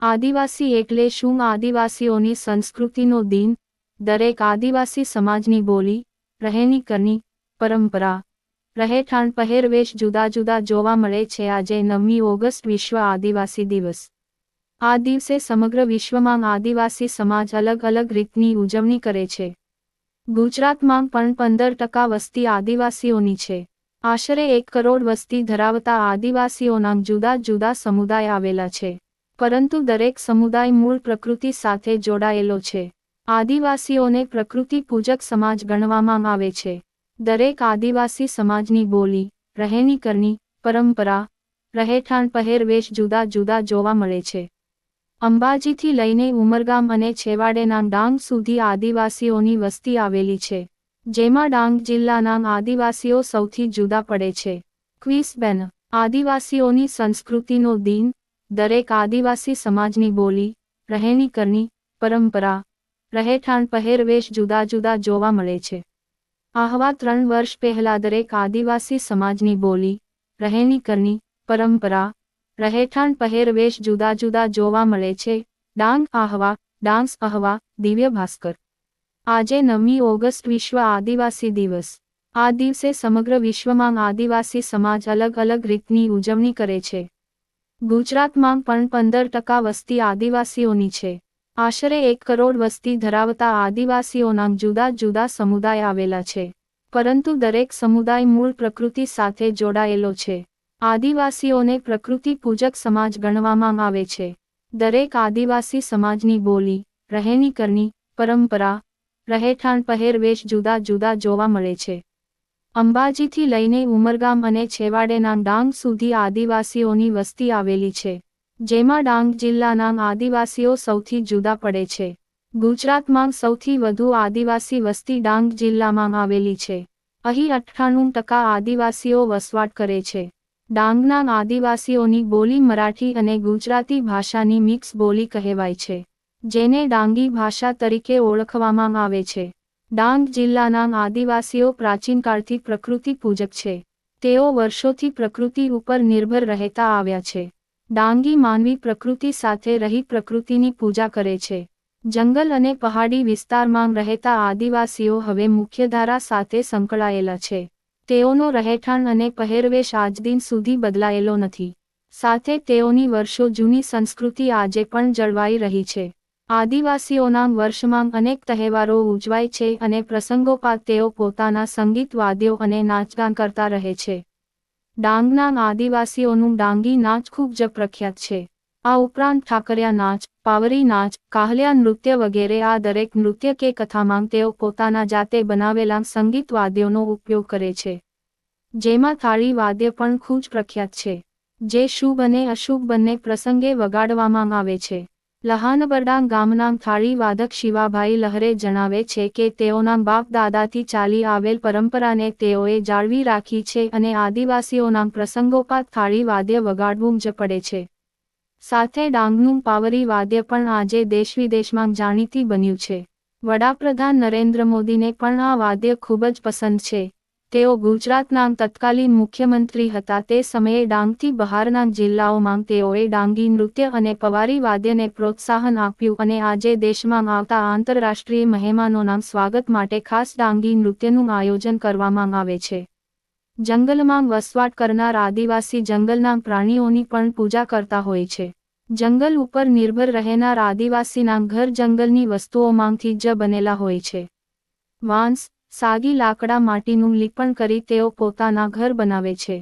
આદિવાસી એટલે શું? આદિવાસીઓની સંસ્કૃતિનો દિન, દરેક આદિવાસી સમાજની બોલી, રહેણી કરની, પરંપરા, રહેઠાણ, પહેરવેશ જુદા જુદા જોવા મળે છે. આજે 9મી ઓગસ્ટ વિશ્વ આદિવાસી દિવસ. આ દિવસે સમગ્ર વિશ્વમાં આદિવાસી સમાજ અલગ અલગ રીતની ઉજવણી કરે છે. ગુજરાતમાં પણ 15% વસ્તી આદિવાસીઓની છે. આશરે 1 કરોડ વસ્તી ધરાવતા આદિવાસીઓના જુદા જુદા સમુદાય આવેલા છે. પરંતુ દરેક સમુદાય મૂળ પ્રકૃતિ સાથે જોડાયેલો છે. આદિવાસીઓને પ્રકૃતિ પૂજક સમાજ ગણવામાં આવે છે. દરેક આદિવાસી સમાજની બોલી, રહેણી કરની, પરંપરા, રહેઠાણ, પહેરવેશ જુદા જુદા જોવા મળે છે. અંબાજીથી લઈને ઉમરગામ અને છેવાડેના ડાંગ સુધી આદિવાસીઓની વસ્તી આવેલી છે. જેમાં ડાંગ જિલ્લાના આદિવાસીઓ સૌથી જુદા પડે છે. ક્વિઝ બેન. આદિવાસીઓની સંસ્કૃતિનો દિન, દરેક આદિવાસી સમાજની બોલી, રહેણી કરની, પરંપરા, રહેઠાણ, પહેરવેશ જુદા જુદા જોવા મળે છે. આહવા 3 વર્ષ પહેલા દરેક આદિવાસી સમાજની બોલી, રહેણી કરની, પરંપરા, રહેઠાણ, પહેરવેશ જુદા જુદા જોવા મળે છે. ડાંગ આહવા, ડાંસ આહવા, દિવ્ય ભાસ્કર. આજે 9મી ઓગસ્ટ વિશ્વ આદિવાસી દિવસ. આ દિવસે સમગ્ર વિશ્વમાં આદિવાસી સમાજ અલગ અલગ રીતની ઉજવણી કરે છે. ગુજરાતમાં પણ 15% વસ્તી આદિવાસીઓની છે. આશરે 1 કરોડ વસ્તી ધરાવતા આદિવાસીઓના જુદા જુદા સમુદાય આવેલા છે. પરંતુ દરેક સમુદાય મૂળ પ્રકૃતિ સાથે જોડાયેલો છે. આદિવાસીઓને પ્રકૃતિ પૂજક સમાજ ગણવામાં આવે છે. દરેક આદિવાસી સમાજની બોલી, રહેણી કરની, પરંપરા, રહેઠાણ, પહેરવેશ જુદા જુદા જોવા મળે છે. અંબાજીથી લઈને ઉમરગામ અને છેવાડેના ડાંગ સુધી આદિવાસીઓની વસ્તી આવેલી છે. જેમાં ડાંગ જિલ્લાના આદિવાસીઓ સૌથી જુદા પડે છે. ગુજરાતમાં સૌથી વધુ આદિવાસી વસ્તી ડાંગ જિલ્લામાં આવેલી છે. અહીં 98% આદિવાસીઓ વસવાટ કરે છે. ડાંગના આદિવાસીઓની બોલી મરાઠી અને ગુજરાતી ભાષાની મિક્સ બોલી કહેવાય છે. જેને ડાંગી ભાષા તરીકે ઓળખવામાં આવે છે. ડાંગ જિલ્લાના આદિવાસીઓ પ્રાચીનકાળથી પ્રકૃતિ પૂજક છે. તેઓ વર્ષોથી પ્રકૃતિ ઉપર નિર્ભર રહેતા આવ્યા છે. ડાંગી માનવી પ્રકૃતિ સાથે રહી પ્રકૃતિની પૂજા કરે છે. જંગલ અને પહાડી વિસ્તારમાં રહેતા આદિવાસીઓ હવે મુખ્યધારા સાથે સંકળાયેલા છે. તેઓનો રહેઠાણ અને પહેરવેશ આજદિન સુધી બદલાયેલો નથી. સાથે તેઓની વર્ષો જૂની સંસ્કૃતિ આજે પણ જળવાઈ રહી છે. આદિવાસીઓના વર્ષમાં અનેક તહેવારો ઉજવાય છે અને પ્રસંગોપાત તેઓ પોતાના સંગીત, વાદ્યો અને નાચગાન કરતા રહે છે. ડાંગના આદિવાસીઓનું ડાંગી નાચ ખૂબ જ પ્રખ્યાત છે. આ ઉપરાંત ઠાકરિયા નાચ, પાવરી નાચ, કાહલિયા નૃત્ય વગેરે. આ દરેક નૃત્ય કે કથામાં તેઓ પોતાના જાતે બનાવેલા સંગીત વાદ્યોનો ઉપયોગ કરે છે. જેમાં થાળી વાદ્ય પણ ખૂબ જ પ્રખ્યાત છે. જે શુભ અને અશુભ બંને પ્રસંગે વગાડવામાં આવે છે. લહાનબરડા ગામના થાળી વાદક શિવાભાઈ લહરે જણાવે છે કે તેઓના બાપ દાદાથી ચાલી આવેલ પરંપરાને તેઓએ જાળવી રાખી છે અને આદિવાસીઓના પ્રસંગોપાત થાળી વાદ્ય વગાડવું જ પડે છે. સાથે ડાંગનું પાવરી વાદ્ય પણ આજે દેશ વિદેશમાં જાણીતી બન્યું છે. વડાપ્રધાન નરેન્દ્ર મોદીને પણ આ વાદ્ય ખૂબ જ પસંદ છે. તેઓ ગુજરાતના તત્કાલીન મુખ્યમંત્રી હતા. તે સમયે ડાંગથી બહારના જિલ્લાઓમાં તેઓએ ડાંગી નૃત્ય અને પવારી વાદ્યને પ્રોત્સાહન આપ્યું અને આજે દેશમાં આવતા આંતરરાષ્ટ્રીય મહેમાનોના સ્વાગત માટે ખાસ ડાંગી નૃત્યનું આયોજન કરવામાં આવે છે. જંગલમાં વસવાટ કરનાર આદિવાસી જંગલના પ્રાણીઓની પણ પૂજા કરતા હોય છે. જંગલ ઉપર નિર્ભર રહેનાર આદિવાસીના ઘર જંગલની વસ્તુઓમાંથી જ બનેલા હોય છે. વાંસ, સાગી, લાકડા, માટીનું લીપણ કરી તેઓ પોતાના ઘર બનાવે છે.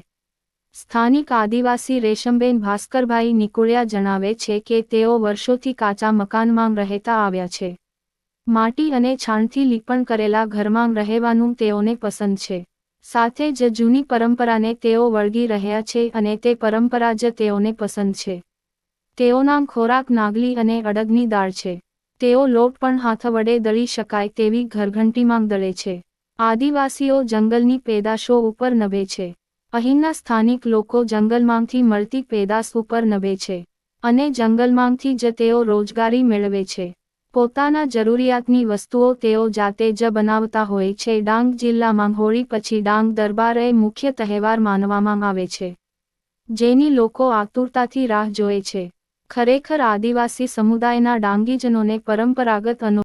સ્થાનિક આદિવાસી રેશમબેન ભાસ્કરભાઈ નિકુળિયા જણાવે છે કે તેઓ વર્ષોથી કાચા મકાનમાં રહેતા આવ્યા છે. માટી અને છાણથી લીપણ કરેલા ઘરમાં રહેવાનું તેઓને પસંદ છે. સાથે જ જૂની પરંપરાને તેઓ વળગી રહ્યા છે અને તે પરંપરા જ તેઓને પસંદ છે. તેઓના ખોરાક નાગલી અને અડદની દાળ છે. તેઓ લોટ પણ હાથ વડે દળી શકાય તેવી ઘરઘંટીમાં દળે છે. આદિવાસીઓ જંગલની પેદાશો ઉપર નભે છે. અહીંના સ્થાનિક લોકો જંગલમાંથી મળતી પેદાશ ઉપર નભે છે અને જંગલમાંથી જ તેઓ રોજગારી મેળવે છે. પોતાના જરૂરિયાતની વસ્તુઓ તેઓ જાતે જ બનાવતા હોય છે. ડાંગ જિલ્લામાં હોળી પછી ડાંગ દરબાર એ મુખ્ય તહેવાર માનવામાં આવે છે, જેની લોકો આતુરતાથી રાહ જોએ છે. ખરેખર આદિવાસી સમુદાયના ડાંગીજનોને પરંપરાગત